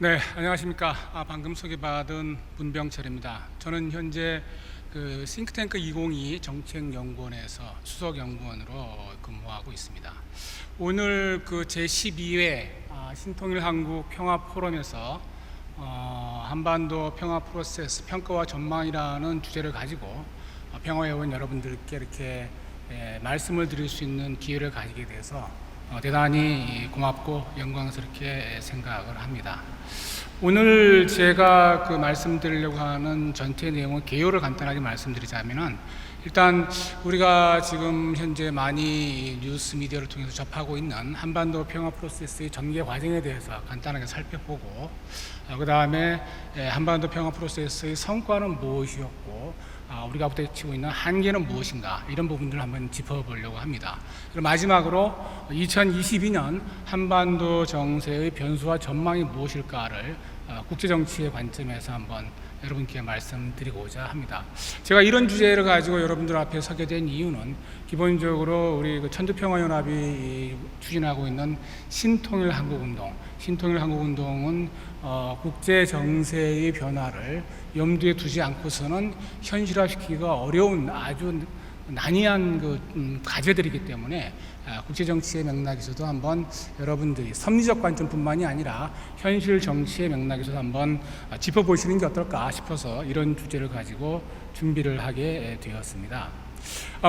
네, 안녕하십니까. 방금 소개받은 문병철입니다. 저는 현재 그 싱크탱크 2022 정책연구원에서 수석연구원으로 근무하고 있습니다. 오늘 그 제12회 신통일 한국 평화포럼에서 한반도 평화 프로세스 평가와 전망이라는 주제를 가지고 평화회원 여러분들께 이렇게 말씀을 드릴 수 있는 기회를 가지게 돼서 대단히 고맙고 영광스럽게 생각을 합니다. 오늘 제가 말씀드리려고 하는 전체 내용은 개요를 간단하게 말씀드리자면은, 일단 우리가 지금 현재 많이 뉴스 미디어를 통해서 접하고 있는 한반도 평화 프로세스의 전개 과정에 대해서 간단하게 살펴보고, 그 다음에 한반도 평화 프로세스의 성과는 무엇이었고 우리가 부딪히고 있는 한계는 무엇인가, 이런 부분들을 한번 짚어보려고 합니다. 그리고 마지막으로 2022년 한반도 정세의 변수와 전망이 무엇일까를 국제정치의 관점에서 한번 여러분께 말씀드리고자 합니다. 제가 이런 주제를 가지고 여러분들 앞에 서게 된 이유는 기본적으로 우리 천두평화연합이 추진하고 있는 신통일 한국운동, 신통일 한국운동은 국제 정세의 변화를 염두에 두지 않고서는 현실화시키기가 어려운 아주 난이한 과제들이기 때문에 국제 정치의 맥락에서도 한번 여러분들이 섭리적 관점뿐만이 아니라 현실 정치의 맥락에서도 한번 짚어보시는 게 어떨까 싶어서 이런 주제를 가지고 준비를 하게 되었습니다.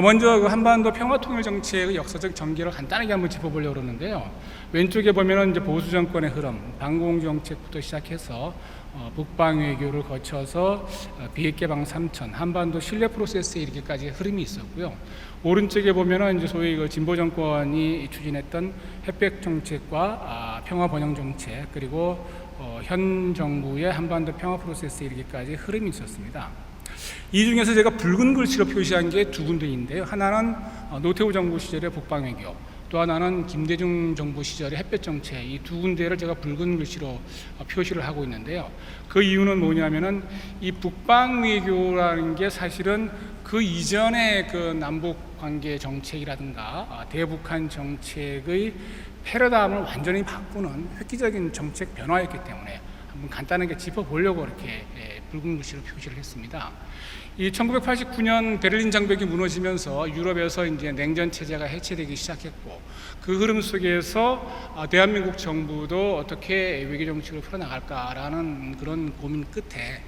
먼저 한반도 평화통일 정책의 역사적 전개를 간단하게 한번 짚어보려고 그러는데요. 왼쪽에 보면은 이제 보수 정권의 흐름, 방공 정책부터 시작해서 북방 외교를 거쳐서 비핵개방 3천, 한반도 신뢰 프로세스에 이르기까지 흐름이 있었고요. 오른쪽에 보면은 이제 소위 진보 정권이 추진했던 햇백 정책과 평화 번영 정책, 그리고 현 정부의 한반도 평화 프로세스에 이르기까지 흐름이 있었습니다. 이 중에서 제가 붉은 글씨로 표시한 게 두 군데인데요. 하나는 노태우 정부 시절의 북방 외교, 또 하나는 김대중 정부 시절의 햇볕 정책, 이 두 군데를 제가 붉은 글씨로 표시를 하고 있는데요. 그 이유는 뭐냐면은 이 북방 외교라는 게 사실은 그 이전의 남북 관계 정책이라든가 대북한 정책의 패러다임을 완전히 바꾸는 획기적인 정책 변화였기 때문에 한번 간단하게 짚어보려고 이렇게 붉은 글씨로 표시를 했습니다. 이 1989년 베를린 장벽이 무너지면서 유럽에서 이제 냉전 체제가 해체되기 시작했고, 그 흐름 속에서 대한민국 정부도 어떻게 외교 정책을 풀어나갈까라는 그런 고민 끝에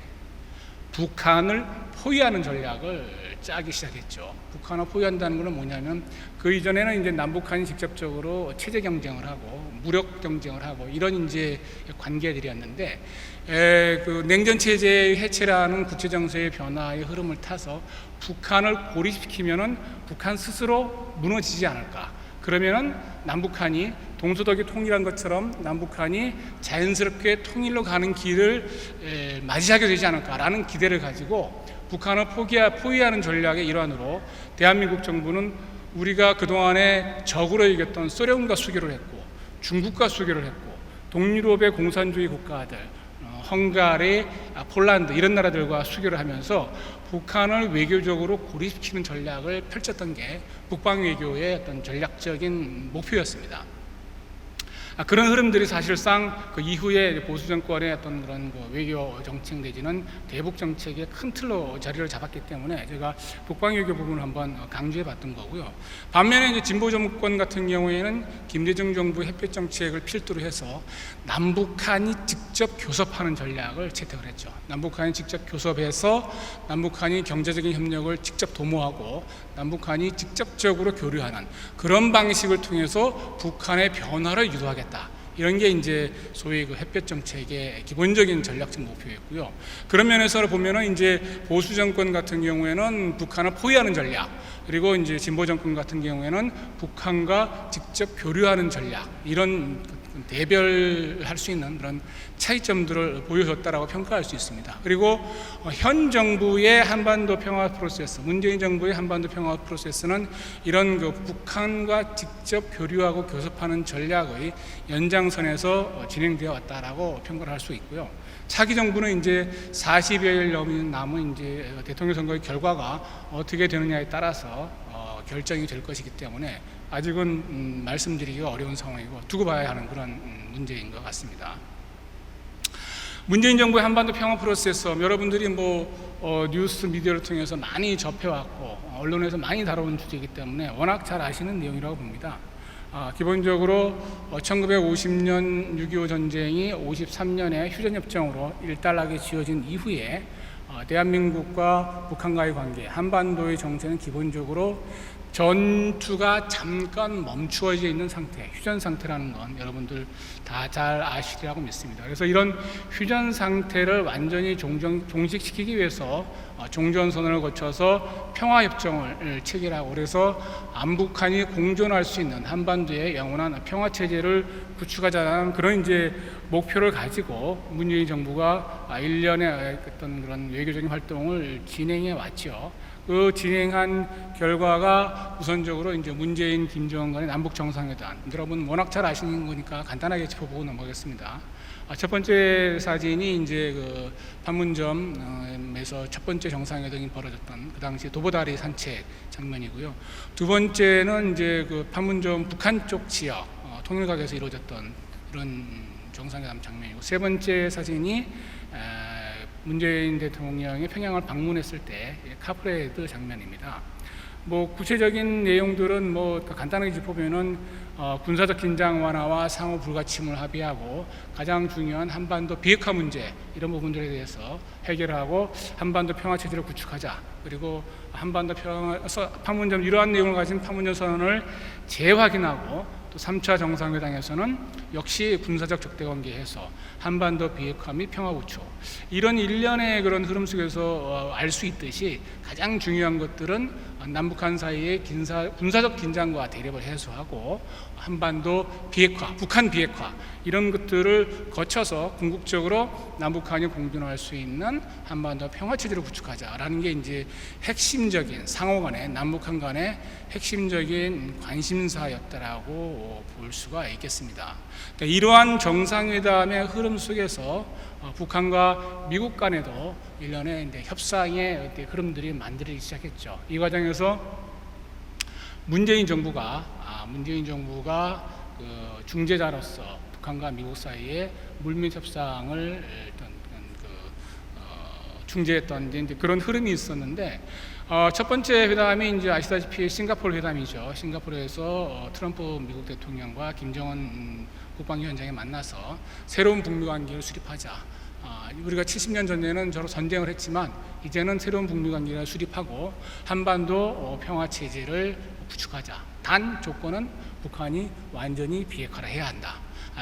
북한을 포위하는 전략을 짜기 시작했죠. 북한을 포위한다는 것은 뭐냐면, 그 이전에는 이제 남북한이 직접적으로 체제 경쟁을 하고 무력 경쟁을 하고 이런 이제 관계들이었는데, 그 냉전 체제의 해체라는 국제 정세의 변화의 흐름을 타서 북한을 고립시키면은 북한 스스로 무너지지 않을까. 그러면은 남북한이 동서독이 통일한 것처럼 남북한이 자연스럽게 통일로 가는 길을 맞이하게 되지 않을까라는 기대를 가지고 북한을 포위하는 전략의 일환으로 대한민국 정부는 우리가 그동안에 적으로 여겼던 소련과 수교를 했고, 중국과 수교를 했고, 동유럽의 공산주의 국가들, 헝가리, 폴란드 이런 나라들과 수교를 하면서 북한을 외교적으로 고립시키는 전략을 펼쳤던 게 북방 외교의 어떤 전략적인 목표였습니다. 그런 흐름들이 사실상 그 이후에 보수 정권의 어떤 그런 외교 정책 내지는 대북 정책의 큰 틀로 자리를 잡았기 때문에 제가 북방 외교 부분을 한번 강조해 봤던 거고요. 반면에 이제 진보 정권 같은 경우에는 김대중 정부 햇볕 정책을 필두로 해서 남북한이 직접 교섭하는 전략을 채택을 했죠. 남북한이 직접 교섭해서 남북한이 경제적인 협력을 직접 도모하고 남북한이 직접적으로 교류하는 그런 방식을 통해서 북한의 변화를 유도하겠다. 이런 게 이제 소위 햇볕 정책의 기본적인 전략적 목표였고요. 그런 면에서 보면은 이제 보수 정권 같은 경우에는 북한을 포위하는 전략, 그리고 이제 진보 정권 같은 경우에는 북한과 직접 교류하는 전략, 이런 대별할 수 있는 그런 차이점들을 보여줬다라고 평가할 수 있습니다. 그리고 현 정부의 한반도 평화 프로세스, 문재인 정부의 한반도 평화 프로세스는 이런 북한과 직접 교류하고 교섭하는 전략의 연장선에서 진행되어 왔다라고 평가를 할 수 있고요. 차기 정부는 이제 40여일 남은 이제 대통령 선거의 결과가 어떻게 되느냐에 따라서 결정이 될 것이기 때문에 아직은 말씀드리기가 어려운 상황이고 두고 봐야 하는 그런 문제인 것 같습니다. 문재인 정부의 한반도 평화 프로세스, 여러분들이 뉴스 미디어를 통해서 많이 접해왔고 언론에서 많이 다뤄온 주제이기 때문에 워낙 잘 아시는 내용이라고 봅니다. 기본적으로 1950년 6.25 전쟁이 53년에 휴전협정으로 일단락이 지어진 이후에 대한민국과 북한과의 관계, 한반도의 정세는 기본적으로 전투가 잠깐 멈추어져 있는 상태, 휴전 상태라는 건 여러분들 다 잘 아시리라고 믿습니다. 그래서 이런 휴전 상태를 완전히 종식시키기 위해서 종전선언을 거쳐서 평화협정을 체결하고, 그래서 남북한이 공존할 수 있는 한반도의 영원한 평화체제를 구축하자는 그런 이제 목표를 가지고 문재인 정부가 일련의 어떤 그런 외교적인 활동을 진행해 왔죠. 그 진행한 결과가 우선적으로 이제 문재인, 김정은 간의 남북 정상회담. 여러분 워낙 잘 아시는 거니까 간단하게 짚어보고 넘어가겠습니다. 첫 번째 사진이 이제 그 판문점에서 첫 번째 정상회담이 벌어졌던 그 당시 도보다리 산책 장면이고요. 두 번째는 이제 그 판문점 북한 쪽 지역 통일각에서 이루어졌던 그런 정상회담 장면이고, 세 번째 사진이 문재인 대통령이 평양을 방문했을 때 카프레드 장면입니다. 구체적인 내용들은 간단하게 짚어보면은 군사적 긴장 완화와 상호 불가침을 합의하고 가장 중요한 한반도 비핵화 문제 이런 부분들에 대해서 해결하고 한반도 평화 체제를 구축하자, 그리고 한반도 판문점 이러한 내용을 가진 판문점 선언을 재확인하고, 또 3차 정상회담에서는 역시 군사적 적대관계에서 한반도 비핵화 및 평화 구축, 이런 일련의 그런 흐름 속에서 알 수 있듯이 가장 중요한 것들은 남북한 사이의 군사적 긴장과 대립을 해소하고 한반도 비핵화, 북한 비핵화 이런 것들을 거쳐서 궁극적으로 남북한이 공존할 수 있는 한반도 평화 체제를 구축하자라는 게 이제 핵심적인 상호간의 남북한 간의 핵심적인 관심사였다라고 볼 수가 있겠습니다. 그러니까 이러한 정상회담의 흐름 속에서 북한과 미국 간에도 일련의 협상의 흐름들이 만들어지기 시작했죠. 이 과정에서 문재인 정부가 그 중재자로서 북한과 미국 사이에 물밑 협상을 중재했던 이제 그런 흐름이 있었는데, 첫 번째 회담이 이제 아시다시피 싱가포르 회담이죠. 싱가포르에서 트럼프 미국 대통령과 김정은 국방위원장이 만나서 새로운 북미 관계를 수립하자. 우리가 70년 전에는 서로 전쟁을 했지만 이제는 새로운 북미 관계를 수립하고 한반도 평화 체제를 구축하자. 단 조건은 북한이 완전히 비핵화를 해야 한다.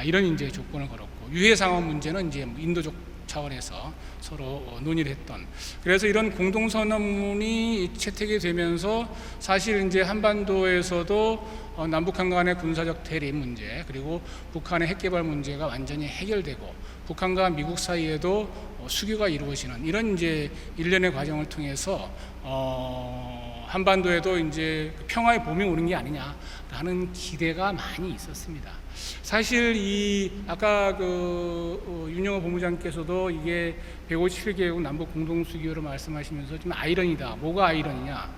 이런 이제 조건을 걸었고, 유해 상황 문제는 이제 인도적 차원에서 서로 논의를 했던, 그래서 이런 공동선언문이 채택이 되면서 사실 이제 한반도에서도 남북한 간의 군사적 대립 문제, 그리고 북한의 핵개발 문제가 완전히 해결되고 북한과 미국 사이에도 수교가 이루어지는 이런 이제 일련의 과정을 통해서 한반도에도 이제 평화의 봄이 오는 게 아니냐라는 기대가 많이 있었습니다. 사실 아까 윤영호 본부장께서도 이게 157개국 남북 공동 수교를 말씀하시면서 좀 아이러니다. 뭐가 아이러니냐?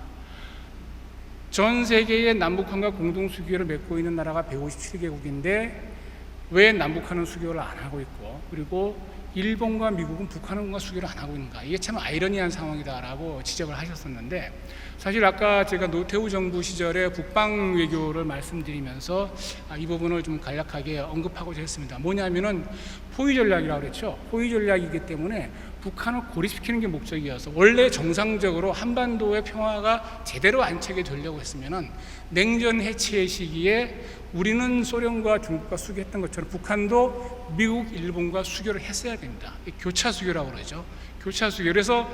전 세계의 남북한과 공동 수교를 맺고 있는 나라가 157개국인데 왜 남북한은 수교를 안 하고 있고, 그리고 일본과 미국은 북한과 수교를 안 하고 있는가? 이게 참 아이러니한 상황이다라고 지적을 하셨었는데, 사실 아까 제가 노태우 정부 시절에 북방 외교를 말씀드리면서 이 부분을 좀 간략하게 언급하고자 했습니다. 뭐냐면은 포위 전략이라고 그랬죠. 포위 전략이기 때문에 북한을 고립시키는 게 목적이어서, 원래 정상적으로 한반도의 평화가 제대로 안착이 되려고 했으면은 냉전 해체 시기에 우리는 소련과 중국과 수교했던 것처럼 북한도 미국, 일본과 수교를 했어야 됩니다. 교차 수교라고 그러죠. 교차 수교. 그래서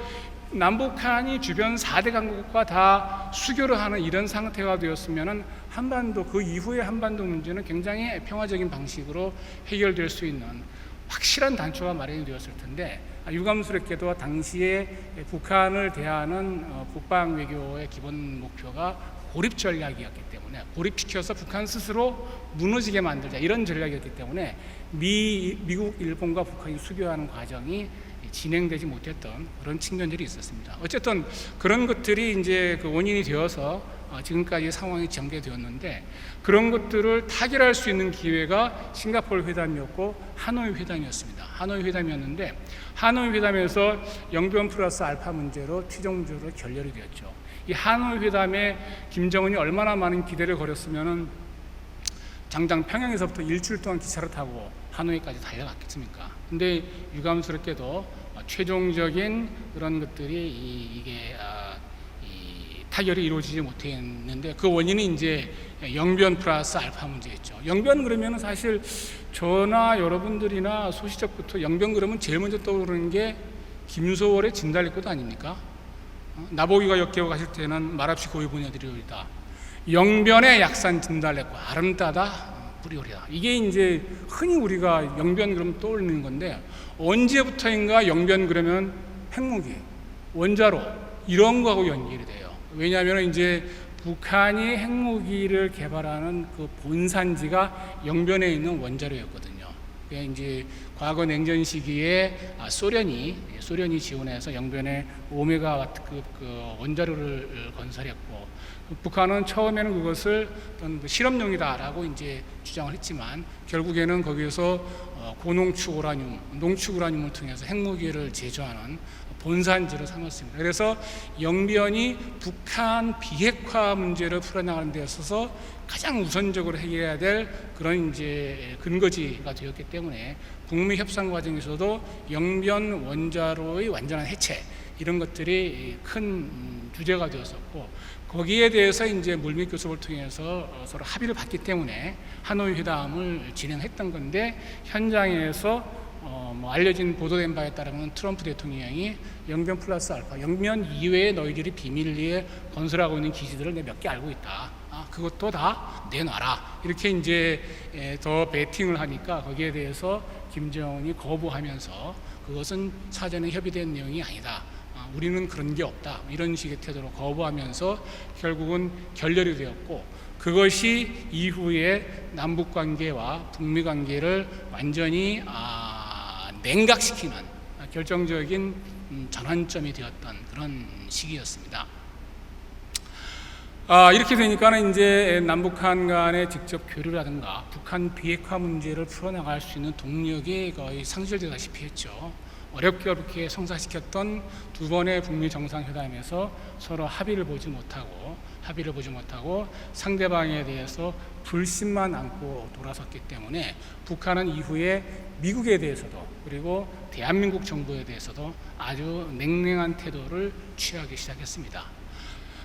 남북한이 주변 4대 강국과 다 수교를 하는 이런 상태가 되었으면은 한반도, 그 이후의 한반도 문제는 굉장히 평화적인 방식으로 해결될 수 있는 확실한 단초가 마련이 되었을 텐데, 유감스럽게도 당시에 북한을 대하는 북방 외교의 기본 목표가 고립 전략이었기 때문에, 고립시켜서 북한 스스로 무너지게 만들자 이런 전략이었기 때문에 미국, 일본과 북한이 수교하는 과정이 진행되지 못했던 그런 측면들이 있었습니다. 어쨌든 그런 것들이 이제 그 원인이 되어서 지금까지 상황이 전개되었는데, 그런 것들을 타결할 수 있는 기회가 싱가포르 회담이었고 하노이 회담이었습니다. 하노이 회담이었는데 하노이 회담에서 영변 플러스 알파 문제로 최종적으로 결렬이 되었죠. 이 하노이 회담에 김정은이 얼마나 많은 기대를 걸었으면은 장장 평양에서부터 일주일 동안 기차를 타고 하노이까지 달려갔겠습니까? 근데 유감스럽게도 최종적인 그런 것들이 이게 타결이 이루어지지 못했는데 그 원인이 이제 영변 플러스 알파 문제였죠. 영변 그러면 사실 저나 여러분들이나 소시적부터 영변 그러면 제일 먼저 떠오르는 게 김소월의 진달래꽃 아닙니까? 나보기가 역겨워 가실 때는 말없이 고이 보내드리오리다. 영변의 약산 진달래꽃 아름다다 뿌리오리다. 이게 이제 흔히 우리가 영변 그러면 떠올리는 건데 언제부터인가 영변 그러면 핵무기, 원자로 이런 거하고 연결이 돼요. 왜냐하면 이제 북한이 핵무기를 개발하는 그 본산지가 영변에 있는 원자로였거든요. 그게 이제 과거 냉전 시기에 소련이 지원해서 영변에 5메가와트급 그 원자로를 건설했고 북한은 처음에는 그것을 어떤 실험용이다라고 이제 주장을 했지만 결국에는 거기에서 고농축 우라늄, 농축 우라늄을 통해서 핵무기를 제조하는 본산지로 삼았습니다. 그래서 영변이 북한 비핵화 문제를 풀어나가는 데 있어서 가장 우선적으로 해결해야 될 그런 이제 근거지가 되었기 때문에 북미 협상 과정에서도 영변 원자로의 완전한 해체 이런 것들이 큰 주제가 되었었고 거기에 대해서 이제 물밑 교섭을 통해서 서로 합의를 봤기 때문에 하노이 회담을 진행했던 건데 현장에서 알려진 보도된 바에 따르면 트럼프 대통령이 영변 플러스 알파, 영변 이외에 너희들이 비밀리에 건설하고 있는 기지들을 내가 몇 개 알고 있다. 그것도 다 내놔라. 이렇게 이제 더 베팅을 하니까 거기에 대해서 김정은이 거부하면서 그것은 사전에 협의된 내용이 아니다. 우리는 그런 게 없다. 이런 식의 태도로 거부하면서 결국은 결렬이 되었고 그것이 이후에 남북 관계와 북미 관계를 완전히 냉각시키는 결정적인 전환점이 되었던 그런 시기였습니다. 이렇게 되니까는 이제 남북한 간의 직접 교류라든가 북한 비핵화 문제를 풀어나갈 수 있는 동력이 거의 상실되다시피 했죠. 어렵게 성사시켰던 두 번의 북미 정상회담에서 서로 합의를 보지 못하고 상대방에 대해서 불신만 안고 돌아섰기 때문에 북한은 이후에 미국에 대해서도 그리고 대한민국 정부에 대해서도 아주 냉랭한 태도를 취하기 시작했습니다.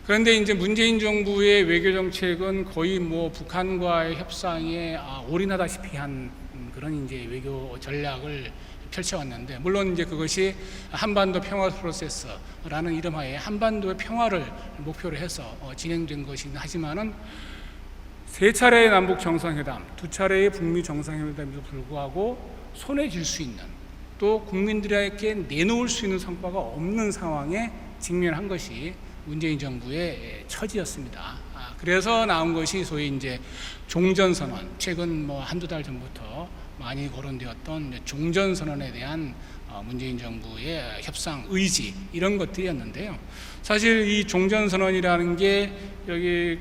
그런데 이제 문재인 정부의 외교 정책은 거의 북한과의 협상에 올인하다시피 한 그런 이제 외교 전략을 펼쳐왔는데 물론 이제 그것이 한반도 평화 프로세스라는 이름하에 한반도의 평화를 목표로 해서 진행된 것이긴 하지만은 세 차례의 남북 정상회담, 두 차례의 북미 정상회담에도 불구하고 손에 쥘 수 있는 또 국민들에게 내놓을 수 있는 성과가 없는 상황에 직면한 것이 문재인 정부의 처지였습니다. 그래서 나온 것이 소위 이제 종전선언, 최근 한두 달 전부터 많이 거론되었던 종전선언에 대한 문재인 정부의 협상 의지 이런 것들이었는데요. 사실 이 종전선언이라는 게 여기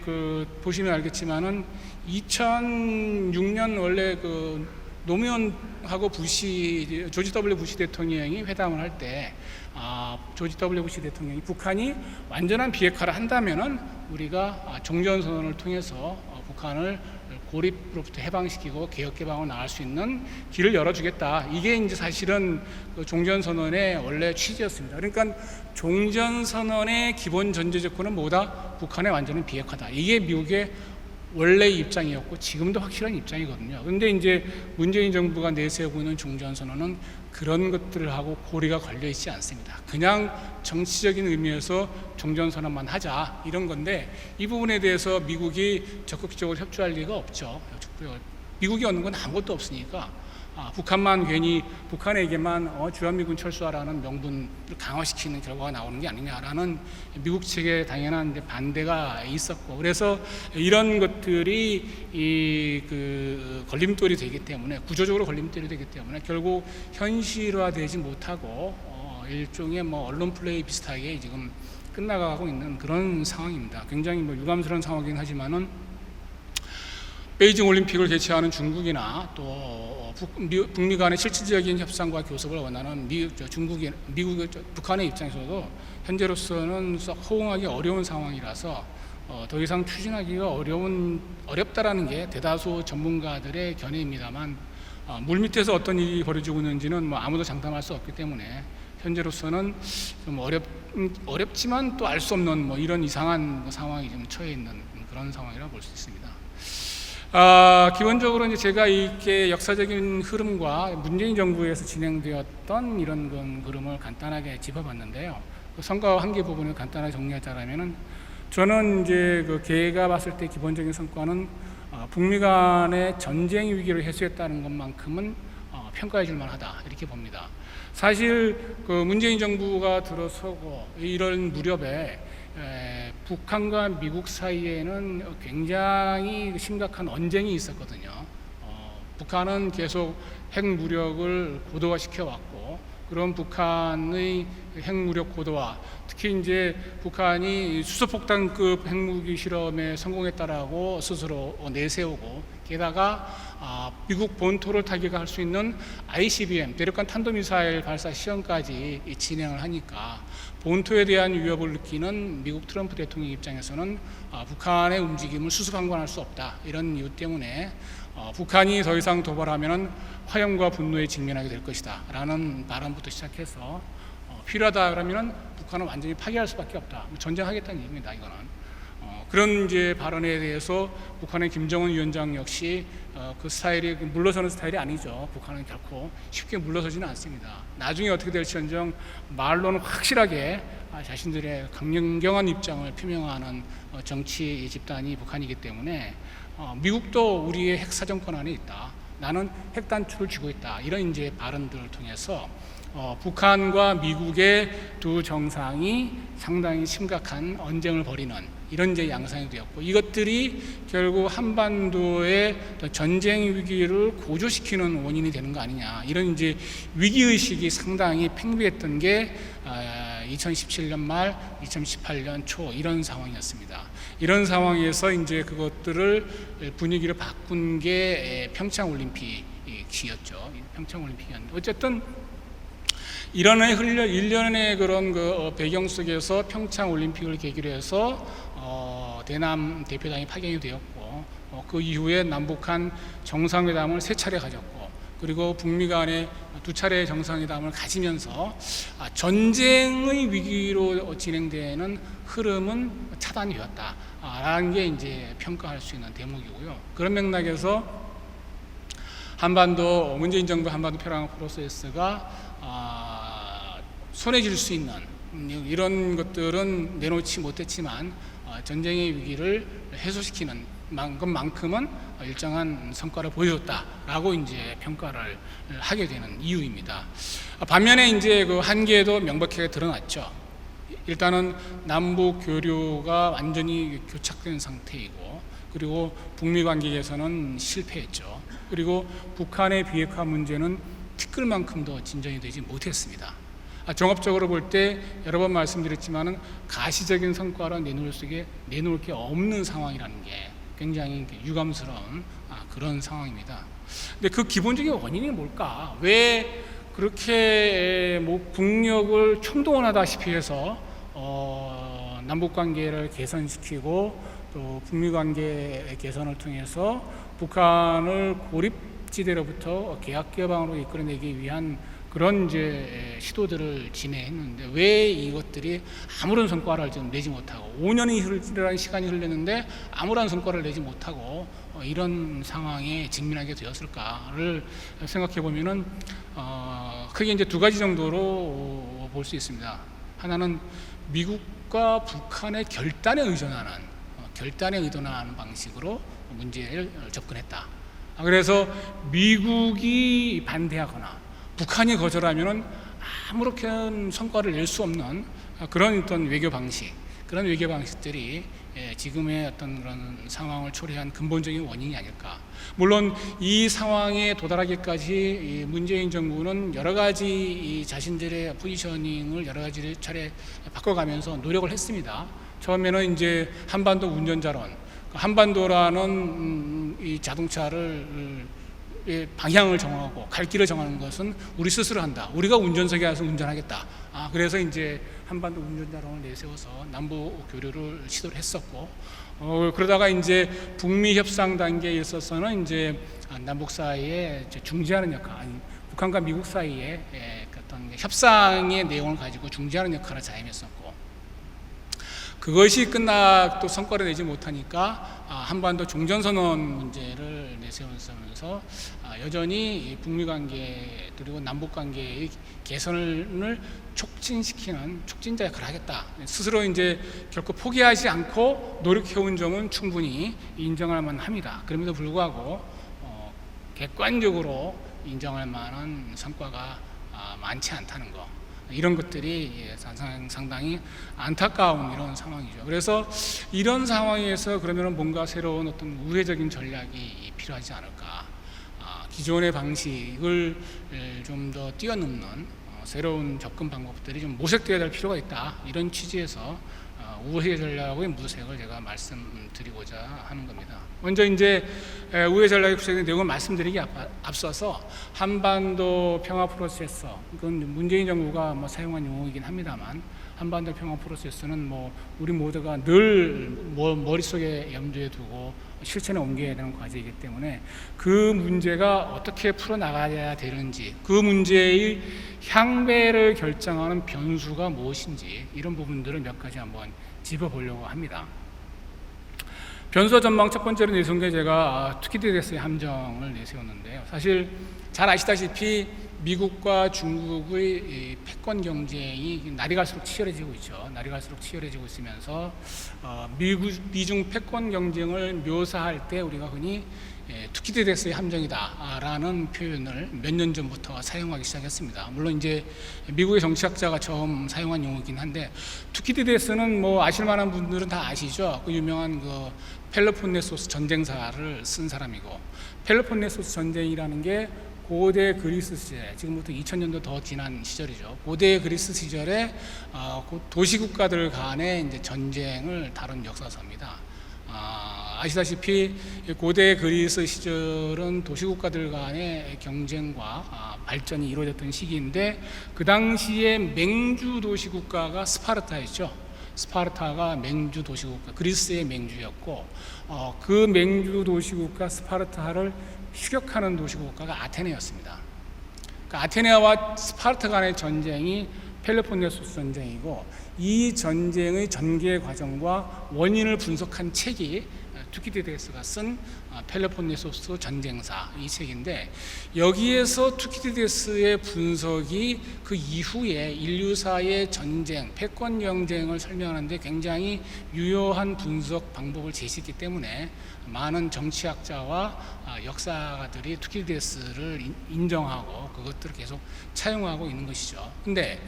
보시면 알겠지만은 2006년 원래 노무현하고 조지 W 부시 대통령이 회담을 할 때 조지 W 부시 대통령이 북한이 완전한 비핵화를 한다면은 우리가 종전선언을 통해서 북한을 고립으로부터 해방시키고 개혁개방으로 나갈 수 있는 길을 열어주겠다. 이게 이제 사실은 종전선언의 원래 취지였습니다. 그러니까 종전선언의 기본 전제 조건은 뭐다? 북한의 완전한 비핵화다. 이게 미국의 원래 입장이었고 지금도 확실한 입장이거든요. 그런데 이제 문재인 정부가 내세우고 있는 종전선언은 그런 것들을 하고 고리가 걸려 있지 않습니다. 그냥 정치적인 의미에서 종전선언만 하자 이런 건데 이 부분에 대해서 미국이 적극적으로 협조할 리가 없죠. 미국이 얻는 건 아무것도 없으니까 북한만 괜히 북한에게만 주한미군 철수하라는 명분을 강화시키는 결과가 나오는 게 아니냐라는 미국 측의 당연한 반대가 있었고 그래서 이런 것들이 걸림돌이 되기 때문에 구조적으로 걸림돌이 되기 때문에 결국 현실화되지 못하고 일종의 언론 플레이 비슷하게 지금 끝나가고 있는 그런 상황입니다. 굉장히 유감스러운 상황이긴 하지만은 베이징 올림픽을 개최하는 중국이나 또 북미 간의 실질적인 협상과 교섭을 원하는 북한의 입장에서도 현재로서는 썩 호응하기 어려운 상황이라서 더 이상 추진하기가 어렵다라는 게 대다수 전문가들의 견해입니다만, 물밑에서 어떤 일이 벌어지고 있는지는 아무도 장담할 수 없기 때문에 현재로서는 좀 어렵지만 또 알 수 없는 이런 이상한 상황이 좀 처해 있는 그런 상황이라고 볼 수 있습니다. 기본적으로 이제 제가 이렇게 역사적인 흐름과 문재인 정부에서 진행되었던 이런 흐름을 간단하게 짚어봤는데요. 그 성과 한계 부분을 간단하게 정리하자면은, 저는 이제 개가 봤을 때 기본적인 성과는 북미 간의 전쟁 위기를 해소했다는 것만큼은 평가해 줄 만하다, 이렇게 봅니다. 사실 문재인 정부가 들어서고 이런 무렵에 북한과 미국 사이에는 굉장히 심각한 언쟁이 있었거든요. 북한은 계속 핵무력을 고도화시켜 왔고, 그런 북한의 핵무력 고도화, 특히 이제 북한이 수소폭탄급 핵무기 실험에 성공했다라고 스스로 내세우고, 게다가 미국 본토를 타격할 수 있는 ICBM 대륙간 탄도미사일 발사 시험까지 진행을 하니까 본토에 대한 위협을 느끼는 미국 트럼프 대통령 입장에서는 북한의 움직임을 수수방관할 수 없다, 이런 이유 때문에 북한이 더 이상 도발하면 화염과 분노에 직면하게 될 것이다 라는 발언부터 시작해서 필요하다 그러면 북한은 완전히 파괴할 수밖에 없다, 전쟁하겠다는 얘기입니다. 이거는 그런 이제 발언에 대해서 북한의 김정은 위원장 역시 그 스타일이 물러서는 스타일이 아니죠. 북한은 결코 쉽게 물러서지는 않습니다. 나중에 어떻게 될지언정 말로는 확실하게 자신들의 강경한 입장을 표명하는 정치 집단이 북한이기 때문에 미국도 우리의 핵 사정권 안에 있다, 나는 핵 단추를 쥐고 있다, 이런 이제 발언들을 통해서 북한과 미국의 두 정상이 상당히 심각한 언쟁을 벌이는 이런 이제 양상이 되었고, 이것들이 결국 한반도의 전쟁 위기를 고조시키는 원인이 되는 거 아니냐, 이런 이제 위기의식이 상당히 팽배했던 게 2017년 말, 2018년 초 이런 상황이었습니다. 이런 상황에서 이제 그것들을 분위기를 바꾼 게 평창올림픽이었죠. 평창올림픽이었는데, 어쨌든 일련의 그런 배경 속에서 평창올림픽을 계기로 해서 대남 대표단이 파견이 되었고, 그 이후에 남북한 정상회담을 3차례 가졌고, 그리고 북미 간의 2차례 정상회담을 가지면서 전쟁의 위기로 진행되는 흐름은 차단이 되었다라는 게 이제 평가할 수 있는 대목이고요. 그런 맥락에서 문재인 정부 한반도 평화 프로세스가 손에 쥘 수 있는 이런 것들은 내놓지 못했지만 전쟁의 위기를 해소시키는 것만큼은 일정한 성과를 보여줬다라고 이제 평가를 하게 되는 이유입니다. 반면에 이제 그 한계도 명백하게 드러났죠. 일단은 남북 교류가 완전히 교착된 상태이고, 그리고 북미 관계에서는 실패했죠. 그리고 북한의 비핵화 문제는 티끌만큼도 진전이 되지 못했습니다. 종합적으로 볼 때 여러 번 말씀드렸지만은 가시적인 성과를 내놓을 게 없는 상황이라는 게 굉장히 유감스러운 그런 상황입니다. 근데 그 기본적인 원인이 뭘까? 왜 그렇게 국력을 총동원하다시피 해서 남북 관계를 개선시키고 또 북미 관계 개선을 통해서 북한을 고립지대로부터 개혁개방으로 이끌어내기 위한 그런 이제 시도들을 진행했는데, 왜 이것들이 아무런 성과를 좀 내지 못하고 5년이라는 시간이 흘렀는데 아무런 성과를 내지 못하고 이런 상황에 직면하게 되었을까를 생각해 보면은 크게 이제 2가지 정도로 볼 수 있습니다. 하나는 미국과 북한의 결단에 의존하는 방식으로 문제를 접근했다. 그래서 미국이 반대하거나 북한이 거절하면은 아무렇게는 성과를 낼 수 없는 그런 어떤 외교 방식들이 지금의 어떤 그런 상황을 초래한 근본적인 원인이 아닐까. 물론 이 상황에 도달하기까지 문재인 정부는 여러 가지 자신들의 포지셔닝을 여러 가지 차례 바꿔가면서 노력을 했습니다. 처음에는 이제 한반도 운전자론, 한반도라는 이 자동차를 방향을 정하고 갈 길을 정하는 것은 우리 스스로 한다. 우리가 운전석에 가서 운전하겠다. 그래서 이제 한반도 운전자론을 내세워서 남북 교류를 시도를 했었고, 그러다가 이제 북미 협상 단계에 있어서는 이제 남북 사이에 이제 중재하는 역할, 북한과 미국 사이에 어떤 협상의 내용을 가지고 중재하는 역할을 자임했었고, 그것이 또 성과를 내지 못하니까 한반도 종전선언 문제를 내세우면서 여전히 북미 관계 그리고 남북 관계의 개선을 촉진시키는 촉진자 역할을 하겠다. 스스로 이제 결코 포기하지 않고 노력해온 점은 충분히 인정할 만합니다. 그럼에도 불구하고 객관적으로 인정할 만한 성과가 많지 않다는 거. 이런 것들이 상당히 안타까운 이런 상황이죠. 그래서 이런 상황에서 그러면 뭔가 새로운 어떤 우회적인 전략이 필요하지 않을까. 기존의 방식을 좀 더 뛰어넘는 새로운 접근 방법들이 좀 모색되어야 될 필요가 있다. 이런 취지에서 우회 전략의 모색을 제가 말씀드리고자 하는 겁니다. 먼저 이제 우회 전략의 구체적인 내용을 말씀드리기 앞서서 한반도 평화 프로세서, 그건 문재인 정부가 사용한 용어이긴 합니다만, 한반도 평화 프로세스는 우리 모두가 늘 머릿속에 염두에 두고 실천에 옮겨야 되는 과제이기 때문에 그 문제가 어떻게 풀어나가야 되는지, 그 문제의 향배를 결정하는 변수가 무엇인지, 이런 부분들을 몇 가지 한번 짚어보려고 합니다. 변수 전망 첫 번째로 내세운 게 제가 투키디데스의 함정을 내세웠는데요. 사실 잘 아시다시피 미국과 중국의 패권 경쟁이 날이 갈수록 치열해지고 있죠. 날이 갈수록 치열해지고 있으면서 미중 패권 경쟁을 묘사할 때 우리가 흔히 투키디데스의 함정이다 라는 표현을 몇 년 전부터 사용하기 시작했습니다. 물론 이제 미국의 정치학자가 처음 사용한 용어이긴 한데, 투키디데스는 아실 만한 분들은 다 아시죠. 그 유명한 펠로폰네소스 전쟁사를 쓴 사람이고, 펠로폰네소스 전쟁이라는 게 고대 그리스 시대, 지금부터 2000년도 더 지난 시절이죠. 고대 그리스 시절에 도시국가들 간의 이제 전쟁을 다룬 역사서입니다. 아시다시피 고대 그리스 시절은 도시국가들 간의 경쟁과 발전이 이루어졌던 시기인데, 그 당시에 맹주 도시국가가 스파르타였죠. 스파르타가 맹주 도시국가, 그리스의 맹주였고, 그 맹주 도시국가 스파르타를 추격하는 도시국가가 아테네였습니다. 그러니까 아테네와 스파르타 간의 전쟁이 펠로폰네소스 전쟁이고, 이 전쟁의 전개 과정과 원인을 분석한 책이 투키디데스가 쓴 펠로폰네소스 전쟁사, 이 책인데, 여기에서 투키디데스의 분석이 그 이후에 인류사의 전쟁, 패권 경쟁을 설명하는데 굉장히 유효한 분석 방법을 제시했기 때문에 많은 정치학자와 역사가들이 투키디데스를 인정하고 그것들을 계속 차용하고 있는 것이죠. 근데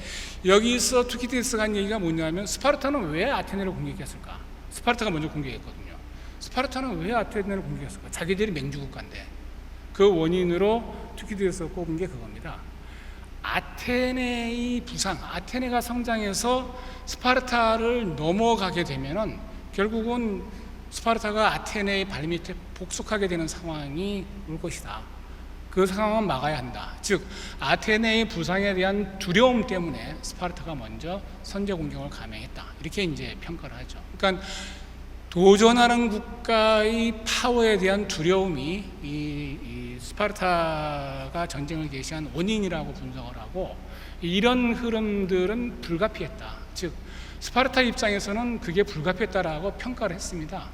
여기서 투키디데스가 한 얘기가 뭐냐면, 스파르타는 왜 아테네를 공격했을까? 스파르타가 먼저 공격했거든요. 스파르타는 왜 아테네를 공격했을까? 자기들이 맹주국가인데. 그 원인으로 투키디데스가 꼽은 게 그겁니다. 아테네의 부상, 아테네가 성장해서 스파르타를 넘어가게 되면은 결국은 스파르타가 아테네의 발밑에 복속하게 되는 상황이 올 것이다. 그 상황은 막아야 한다. 즉 아테네의 부상에 대한 두려움 때문에 스파르타가 먼저 선제 공격을 감행했다. 이렇게 이제 평가를 하죠. 그러니까 도전하는 국가의 파워에 대한 두려움이 이 스파르타가 전쟁을 개시한 원인이라고 분석을 하고, 이런 흐름들은 불가피했다. 즉 스파르타 입장에서는 그게 불가피했다라고 평가를 했습니다.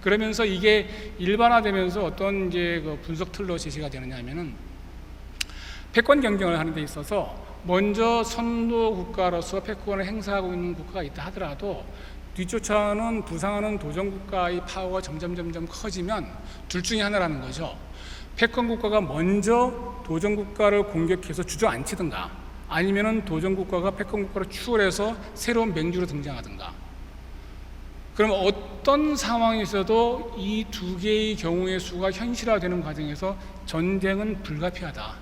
그러면서 이게 일반화되면서 어떤 이제 분석 틀로 제시가 되느냐 하면은, 패권 경쟁을 하는 데 있어서 먼저 선도 국가로서 패권을 행사하고 있는 국가가 있다 하더라도 뒤쫓아오는 부상하는 도전 국가의 파워가 점점 커지면 둘 중에 하나라는 거죠. 패권 국가가 먼저 도전 국가를 공격해서 주저앉히든가, 아니면은 도전 국가가 패권 국가를 추월해서 새로운 맹주로 등장하든가. 그럼 어떤 상황에서도 이 두 개의 경우의 수가 현실화되는 과정에서 전쟁은 불가피하다.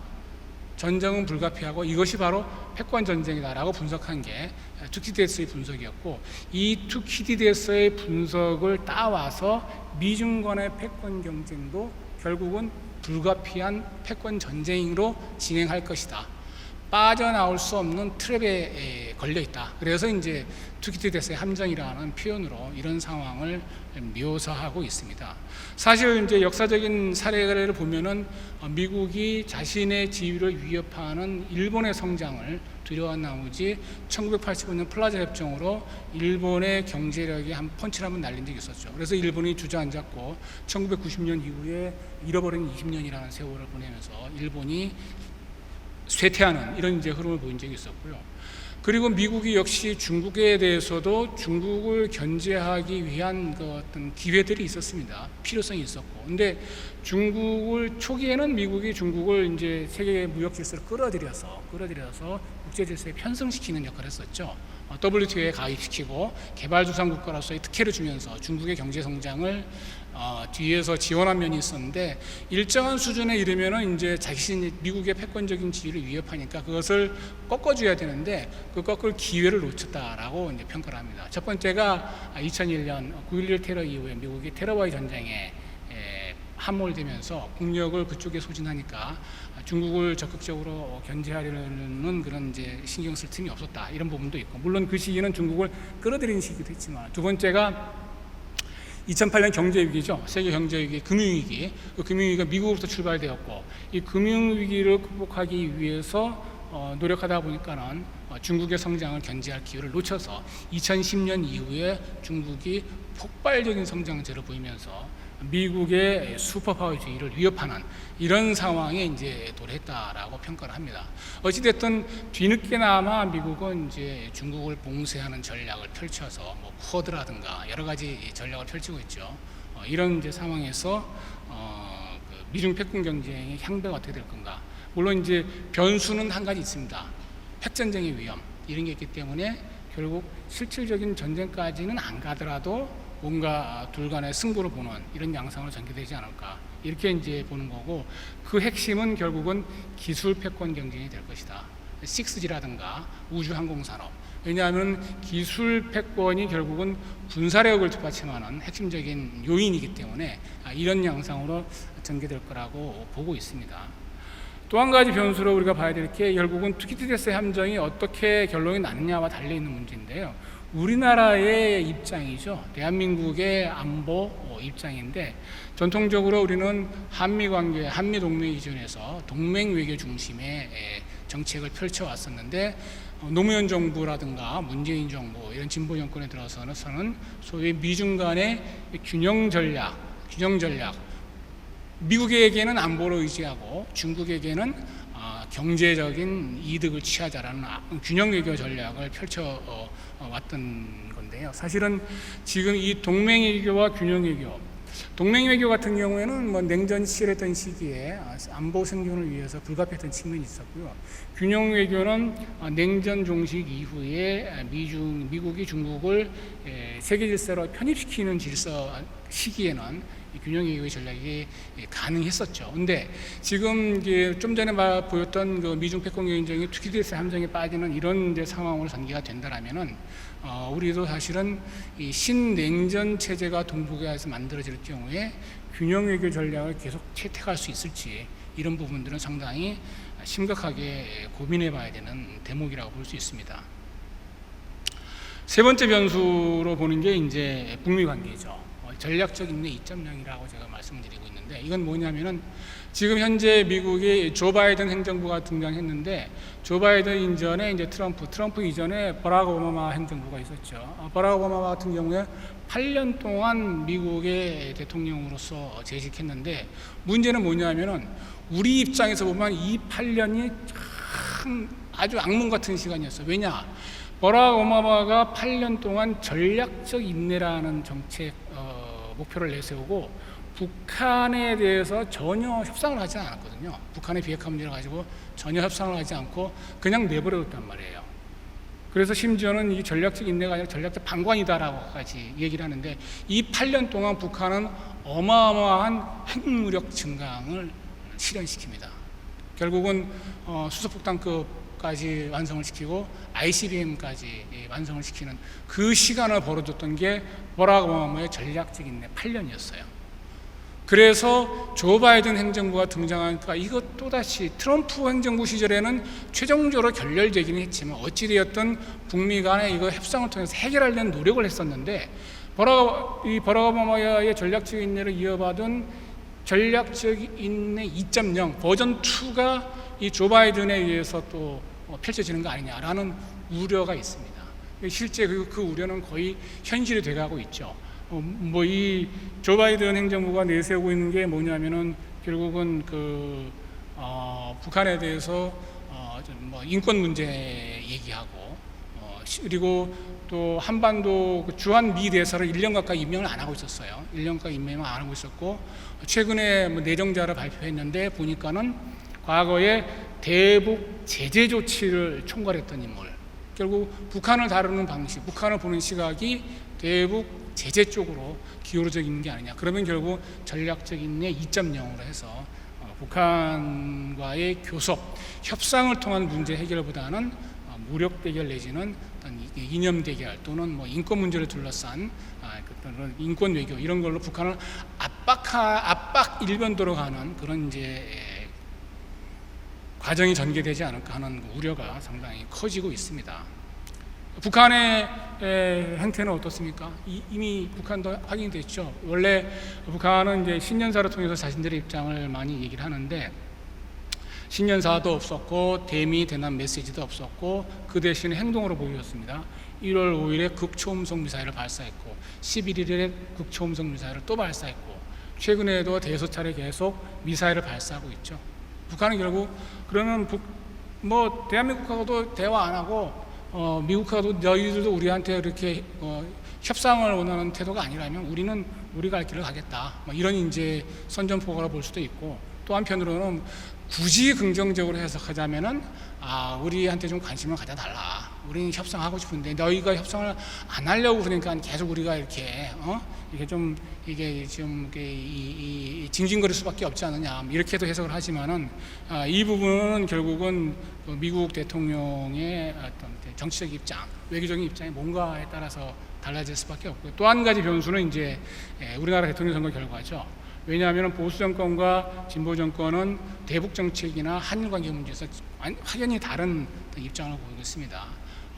전쟁은 불가피하고 이것이 바로 패권 전쟁이다라고 분석한 게 투키디데스의 분석이었고, 이 투키디데스의 분석을 따와서 미중 간의 패권 경쟁도 결국은 불가피한 패권 전쟁으로 진행할 것이다, 빠져나올 수 없는 트랩에 걸려 있다. 그래서 이제 투키디데스의 함정이라는 표현으로 이런 상황을 묘사하고 있습니다. 사실 이제 역사적인 사례를 보면은 미국이 자신의 지위를 위협하는 일본의 성장을 두려워한 나머지 1985년 플라자 협정으로 일본의 경제력이 한 펀치를 한번 날린 적이 있었죠. 그래서 일본이 주저앉았고 1990년 이후에 잃어버린 20년이라는 세월을 보내면서 일본이 쇠퇴하는 이런 이제 흐름을 보인 적이 있었고요. 그리고 미국이 역시 중국에 대해서도 중국을 견제하기 위한 그 어떤 기회들이 있었습니다. 필요성이 있었고. 근데 중국을 초기에는 미국이 중국을 이제 세계 무역 질서를 끌어들여서 국제 질서에 편승시키는 역할을 했었죠. WTO에 가입시키고 개발주상국가로서의 특혜를 주면서 중국의 경제 성장을 뒤에서 지원한 면이 있었는데, 일정한 수준에 이르면은 이제 자신이 미국의 패권적인 지위를 위협하니까 그것을 꺾어줘야 되는데 그 꺾을 기회를 놓쳤다라고 이제 평가를 합니다. 첫 번째가 2001년 9.11 테러 이후에 미국이 테러와의 전쟁에 함몰되면서 국력을 그쪽에 소진하니까 중국을 적극적으로 견제하려는 그런 이제 신경 쓸 틈이 없었다, 이런 부분도 있고, 물론 그 시기는 중국을 끌어들이는 시기도 했지만, 두 번째가 2008년 경제위기죠. 세계 경제위기, 금융위기. 그 금융위기가 미국으로부터 출발되었고, 이 금융위기를 극복하기 위해서 노력하다 보니까는 중국의 성장을 견제할 기회를 놓쳐서 2010년 이후에 중국이 폭발적인 성장세를 보이면서 미국의 슈퍼파워주의를 위협하는 이런 상황에 이제 도래했다라고 평가를 합니다. 어찌됐든 뒤늦게나마 미국은 이제 중국을 봉쇄하는 전략을 펼쳐서 뭐 쿼드라든가 여러 가지 전략을 펼치고 있죠. 이런 이제 상황에서 그 미중 패권 경쟁의 향배가 어떻게 될 건가? 물론 이제 변수는 한 가지 있습니다. 핵전쟁의 위험, 이런 게 있기 때문에 결국 실질적인 전쟁까지는 안 가더라도 뭔가 둘 간의 승부를 보는 이런 양상으로 전개되지 않을까, 이렇게 이제 보는 거고, 그 핵심은 결국은 기술 패권 경쟁이 될 것이다. 6G라든가 우주항공산업. 왜냐하면 기술 패권이 결국은 군사력을 뒷받침하는 핵심적인 요인이기 때문에 이런 양상으로 전개될 거라고 보고 있습니다. 또 한 가지 변수로 우리가 봐야 될 게 결국은 투키디데스의 함정이 어떻게 결론이 났느냐와 달려있는 문제인데요. 우리나라의 입장이죠. 대한민국의 안보 입장인데, 전통적으로 우리는 한미관계, 한미동맹 기준에서 동맹외교 중심의 정책을 펼쳐왔었는데, 노무현 정부라든가 문재인 정부 이런 진보 정권에 들어서는 소위 미중 간의 균형 전략, 미국에게는 안보를 의지하고 중국에게는 경제적인 이득을 취하자라는 균형 외교 전략을 펼쳐 왔던 건데요. 사실은 지금 이 동맹 외교와 균형 외교, 동맹 외교 같은 경우에는 뭐 냉전이 치열했던 시기에 안보 생존을 위해서 불가피했던 측면이 있었고요. 균형 외교는 냉전 종식 이후에 미국이 중국을 세계 질서로 편입시키는 시기에는 균형 외교의 전략이 가능했었죠. 근데 지금 좀 전에 보였던 그 미중 패권 경쟁이 투키디데스 함정에 빠지는 이런 이제 상황으로 전개가 된다라면은 우리도 사실은 이 신냉전 체제가 동북아에서 만들어질 경우에 균형 외교 전략을 계속 채택할 수 있을지, 이런 부분들은 상당히 심각하게 고민해봐야 되는 대목이라고 볼 수 있습니다. 세 번째 변수로 보는 게 이제 북미 관계죠. 전략적 인내 2.0이라고 제가 말씀드리고 있는데, 이건 뭐냐면은 지금 현재 미국이 조 바이든 행정부가 등장했는데, 조 바이든 이전에 이제 트럼프 이전에 버락 오바마 행정부가 있었죠. 버락 오바마 같은 경우에 8년 동안 미국의 대통령으로서 재직했는데, 문제는 뭐냐면은 우리 입장에서 보면 이 8년이 참 아주 악몽 같은 시간이었어요. 왜냐? 버락 오바마가 8년 동안 전략적 인내라는 정책 목표를 내세우고 북한에 대해서 전혀 협상을 하지 않았거든요. 북한의 비핵화 문제를 가지고 전혀 협상을 하지 않고 그냥 내버려뒀단 말이에요. 그래서 심지어는 이 전략적 인내가 아니라 전략적 방관이다라고까지 얘기를 하는데, 이 8년 동안 북한은 어마어마한 핵무력 증강을 실현시킵니다. 결국은 수소폭탄급까지 완성을 시키고 ICBM까지 완성을 시키는 그 시간을 벌어줬던 게 버락 오바마의 전략적 인내 8년이었어요. 그래서 조 바이든 행정부가 등장하니까 이것 또다시 트럼프 행정부 시절에는 최종적으로 결렬되기는 했지만 어찌되었든 북미 간의 이거 협상을 통해서 해결하려는 노력을 했었는데 버락 오바마의 전략적 인내를 이어받은 전략적 인내 2.0 버전 2가 이 조 바이든에 의해서 또 펼쳐지는 거 아니냐라는 우려가 있습니다. 실제 그 우려는 거의 현실이 돼가고 있죠. 이 조 바이든 행정부가 내세우고 있는 게 뭐냐면은 결국은 북한에 대해서 인권 문제 얘기하고 그리고 또 한반도 주한 미 대사를 1년 가까이 임명을 안 하고 있었어요. 1년 가까이 임명을 안 하고 있었고 최근에 내정자를 발표했는데 보니까는 과거에 대북 제재 조치를 총괄했던 인물. 결국 북한을 다루는 방식, 북한을 보는 시각이 대북 제재 쪽으로 기울어져 있는 게 아니냐. 그러면 결국 전략적 인내 2.0으로 해서 북한과의 교섭, 협상을 통한 문제 해결보다는 무력 대결 내지는 어떤 이념 대결 또는 인권 문제를 둘러싼 인권 외교 이런 걸로 북한을 압박 일변도로 가는 그런 이제 과정이 전개되지 않을까 하는 우려가 상당히 커지고 있습니다. 북한의 행태는 어떻습니까? 이미 북한도 확인됐죠. 원래 북한은 이제 신년사를 통해서 자신들의 입장을 많이 얘기를 하는데 신년사도 없었고 대미 대남 메시지도 없었고 그 대신에 행동으로 보여줬습니다. 1월 5일에 극초음속 미사일을 발사했고 11일에 극초음속 미사일을 또 발사했고 최근에도 대여섯 차례 계속 미사일을 발사하고 있죠. 북한은 결국 그러면 대한민국하고도 대화 안 하고 미국하고도 너희들도 우리한테 이렇게 협상을 원하는 태도가 아니라면 우리는 우리가 할 길을 가겠다. 이런 이제 선전포고라 볼 수도 있고 또 한편으로는 굳이 긍정적으로 해석하자면은 우리한테 좀 관심을 가져달라. 우리는 협상하고 싶은데 너희가 협상을 안 하려고 그러니까 계속 우리가 이렇게 이게 좀 징징거릴 수밖에 없지 않느냐 이렇게도 해석을 하지만은 이 부분은 결국은 미국 대통령의 어떤 정치적 입장, 외교적인 입장이 뭔가에 따라서 달라질 수밖에 없고요. 또 한 가지 변수는 이제 우리나라 대통령 선거 결과죠. 왜냐하면 보수 정권과 진보 정권은 대북 정책이나 한일 관계 문제에서 확연히 다른 입장을 보이고 있습니다.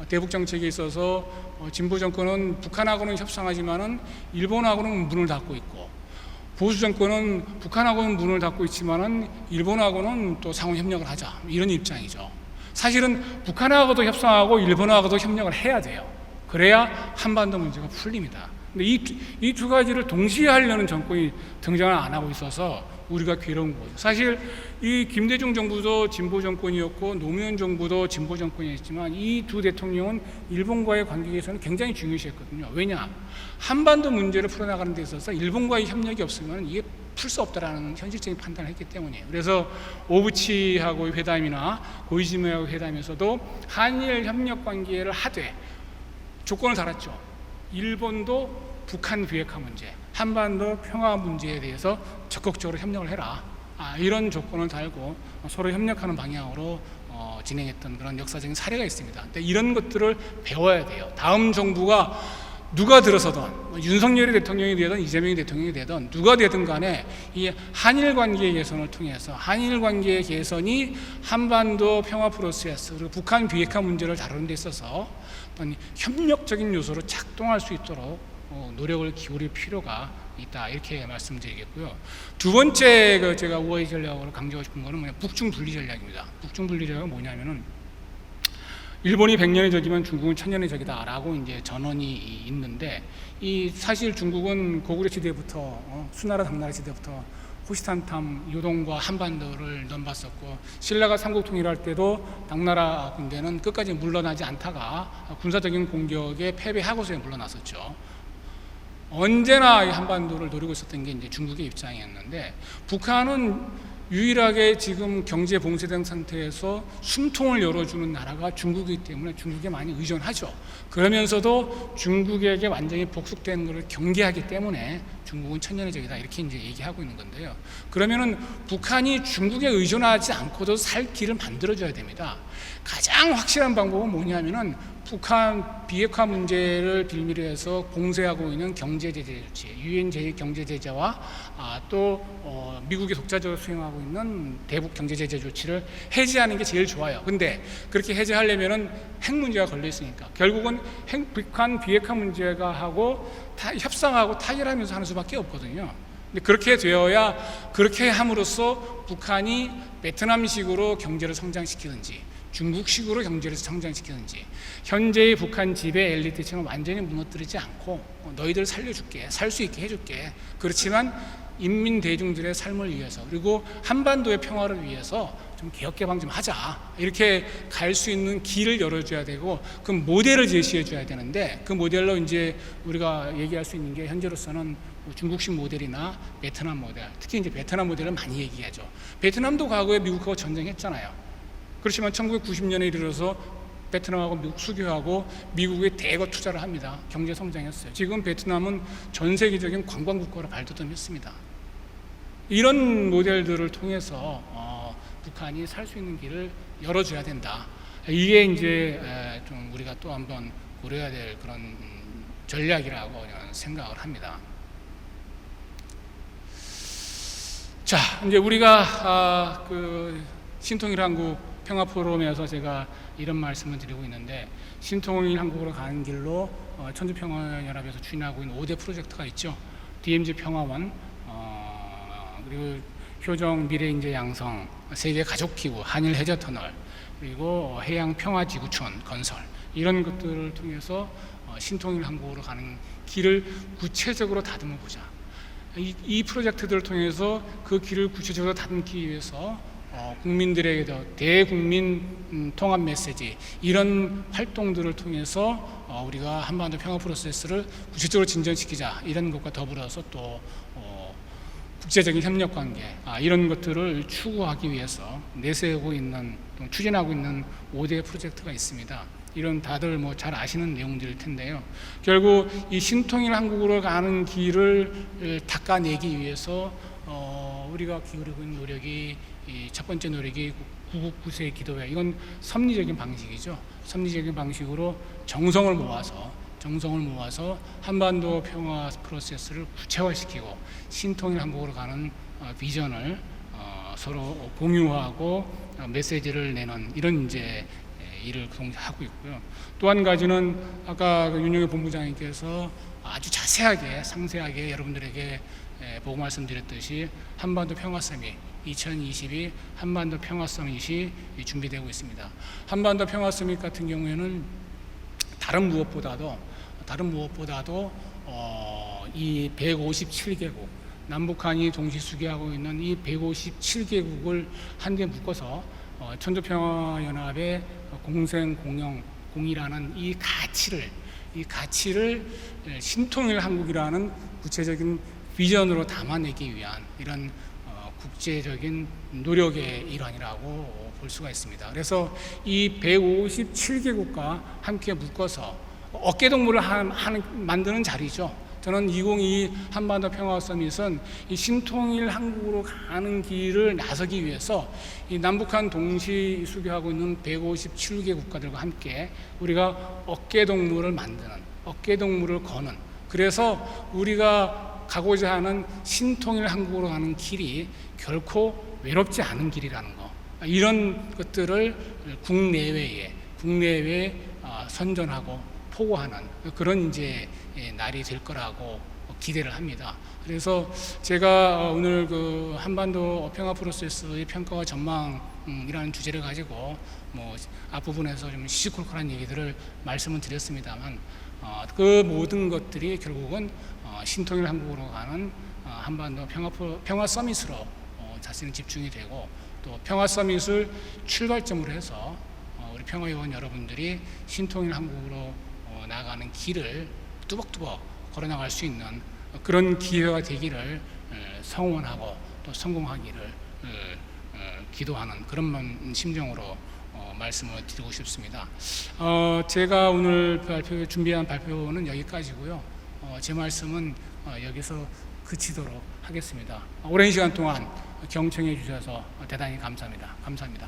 대북 정책에 있어서 진보 정권은 북한하고는 협상하지만은 일본하고는 문을 닫고 있고 보수 정권은 북한하고는 문을 닫고 있지만은 일본하고는 또 상호 협력을 하자 이런 입장이죠. 사실은 북한하고도 협상하고 일본하고도 협력을 해야 돼요. 그래야 한반도 문제가 풀립니다. 근데 이 두 가지를 동시에 하려는 정권이 등장을 안 하고 있어서 우리가 괴로운 거죠. 사실 이 김대중 정부도 진보 정권이었고 노무현 정부도 진보 정권이었지만 이 두 대통령은 일본과의 관계에서는 굉장히 중요시했거든요. 왜냐? 한반도 문제를 풀어나가는 데 있어서 일본과의 협력이 없으면 이게 풀 수 없다라는 현실적인 판단을 했기 때문이에요. 그래서 오부치하고 회담이나 고이즈미하고 회담에서도 한일 협력 관계를 하되 조건을 달았죠. 일본도 북한 비핵화 문제, 한반도 평화 문제에 대해서 적극적으로 협력을 해라. 이런 조건을 달고 서로 협력하는 방향으로 진행했던 그런 역사적인 사례가 있습니다. 근데 이런 것들을 배워야 돼요. 다음 정부가 누가 들어서든 윤석열이 대통령이 되든 이재명이 대통령이 되든 누가 되든 간에 이 한일 관계 개선을 통해서 한일 관계 개선이 한반도 평화 프로세스 그리고 북한 비핵화 문제를 다루는 데 있어서 어떤 협력적인 요소로 작동할 수 있도록 노력을 기울일 필요가 있다 이렇게 말씀드리겠고요. 두 번째 제가 우호의 전략으로 강조하고 싶은 거는 북중 분리 전략입니다. 북중 분리 전략은 뭐냐면은 일본이 100년의 적이면 중국은 1000년의 적이다라고 이제 전언이 있는데 이 사실 중국은 고구려 시대부터 수나라 당나라 시대부터 호시탐탐 요동과 한반도를 넘봤었고 신라가 삼국 통일할 때도 당나라 군대는 끝까지 물러나지 않다가 군사적인 공격에 패배하고서 물러났었죠. 언제나 이 한반도를 노리고 있었던 게 이제 중국의 입장이었는데 북한은 유일하게 지금 경제 봉쇄된 상태에서 숨통을 열어주는 나라가 중국이기 때문에 중국에 많이 의존하죠. 그러면서도 중국에게 완전히 복속되는 것을 경계하기 때문에 중국은 천년의 적이다 이렇게 이제 얘기하고 있는 건데요. 그러면은 북한이 중국에 의존하지 않고도 살 길을 만들어줘야 됩니다. 가장 확실한 방법은 뭐냐면은 북한 비핵화 문제를 빌미로 해서 봉쇄하고 있는 경제제재 조치, 유엔 제2경제제재와 또 미국이 독자적으로 수행하고 있는 대북 경제제재 조치를 해제하는 게 제일 좋아요. 근데 그렇게 해제하려면은 핵 문제가 걸려 있으니까 결국은 북한 비핵화 문제가 하고 협상하고 타결하면서 하는 수밖에 없거든요. 근데 그렇게 되어야, 그렇게 함으로써 북한이 베트남식으로 경제를 성장시키든지 중국식으로 경제를 성장시키는지, 현재의 북한 지배 엘리트층을 완전히 무너뜨리지 않고 너희들 살려줄게, 살 수 있게 해줄게, 그렇지만 인민 대중들의 삶을 위해서 그리고 한반도의 평화를 위해서 좀 개혁 개방 좀 하자, 이렇게 갈 수 있는 길을 열어줘야 되고 그 모델을 제시해 줘야 되는데, 그 모델로 이제 우리가 얘기할 수 있는 게 현재로서는 중국식 모델이나 베트남 모델, 특히 이제 베트남 모델을 많이 얘기하죠. 베트남도 과거에 미국하고 전쟁했잖아요. 그렇지만 1990년에 이르러서 베트남하고 미국 수교하고 미국에 대거 투자를 합니다. 경제 성장했어요. 지금 베트남은 전 세계적인 관광 국가로 발돋움했습니다. 이런 모델들을 통해서 북한이 살 수 있는 길을 열어줘야 된다. 이게 이제 좀 우리가 또 한번 고려해야 될 그런 전략이라고 생각을 합니다. 자, 이제 우리가 그 신통일 한국 평화 포럼에서 제가 이런 말씀을 드리고 있는데, 신통일 한국으로 가는 길로 천주평화연합에서 추진하고 있는 5대 프로젝트가 있죠. DMZ 평화원, 그리고 효정 미래인재 양성, 세계 가족기구, 한일 해저터널, 그리고 해양 평화지구촌 건설, 이런 것들을 통해서 신통일 한국으로 가는 길을 구체적으로 다듬어 보자. 이 프로젝트들을 통해서 그 길을 구체적으로 다듬기 위해서 국민들에게도 대국민 통합 메시지, 이런 활동들을 통해서 우리가 한반도 평화 프로세스를 구체적으로 진전시키자, 이런 것과 더불어서 또 국제적인 협력 관계, 이런 것들을 추구하기 위해서 내세우고 있는, 추진하고 있는 5대 프로젝트가 있습니다. 이런 다들 뭐 잘 아시는 내용들일 텐데요. 결국 이 신통일 한국으로 가는 길을 닦아내기 위해서 우리가 기울이고 있는 노력이, 첫 번째 노력이 구국구세 기도회, 이건 섭리적인 방식이죠. 섭리적인 방식으로 정성을 모아서 한반도 평화 프로세스를 구체화시키고 신통일 한국으로 가는 비전을 서로 공유하고 메시지를 내는, 이런 이제 일을 하고 있고요. 또 한 가지는 아까 윤영희 본부장님께서 아주 자세하게 상세하게 여러분들에게 보고 말씀드렸듯이 한반도 평화 서밋 2022 한반도 평화 서밋이 준비되고 있습니다. 한반도 평화 서밋 같은 경우에는 다른 무엇보다도 이 157개국, 남북한이 동시 수교하고 있는 이 157개국을 한데 묶어서 천주평화연합의 공생공영공이라는 이 가치를 신통일 한국이라는 구체적인 비전으로 담아내기 위한 이런 국제적인 노력의 일환이라고 볼 수가 있습니다. 그래서 이 157개국과 함께 묶어서 어깨동무를 만드는 자리죠. 저는 2022 한반도 평화 서밋은 이 신통일 한국으로 가는 길을 나서기 위해서 이 남북한 동시 수교하고 있는 157개 국가들과 함께 우리가 어깨동무를 만드는, 어깨동무를 거는, 그래서 우리가 가고자 하는 신통일 한국으로 가는 길이 결코 외롭지 않은 길이라는 거, 이런 것들을 국내외에 선전하고 포고하는 그런 이제 날이 될 거라고 기대를 합니다. 그래서 제가 오늘 그 한반도 평화 프로세스의 평가와 전망이라는 주제를 가지고 뭐 앞부분에서 좀 시시콜콜한 얘기들을 말씀을 드렸습니다만, 그 모든 것들이 결국은 신통일 한국으로 가는 한반도 평화 서밋으로 자신은 집중이 되고, 또 평화 서밋을 출발점으로 해서 우리 평화요원 여러분들이 신통일 한국으로 나가는 길을 뚜벅뚜벅 걸어나갈 수 있는 그런 기회가 되기를 성원하고 또 성공하기를 기도하는 그런 심정으로 말씀을 드리고 싶습니다. 제가 오늘 준비한 발표는 여기까지고요. 제 말씀은 여기서 그치도록 하겠습니다. 오랜 시간 동안 경청해 주셔서 대단히 감사합니다. 감사합니다.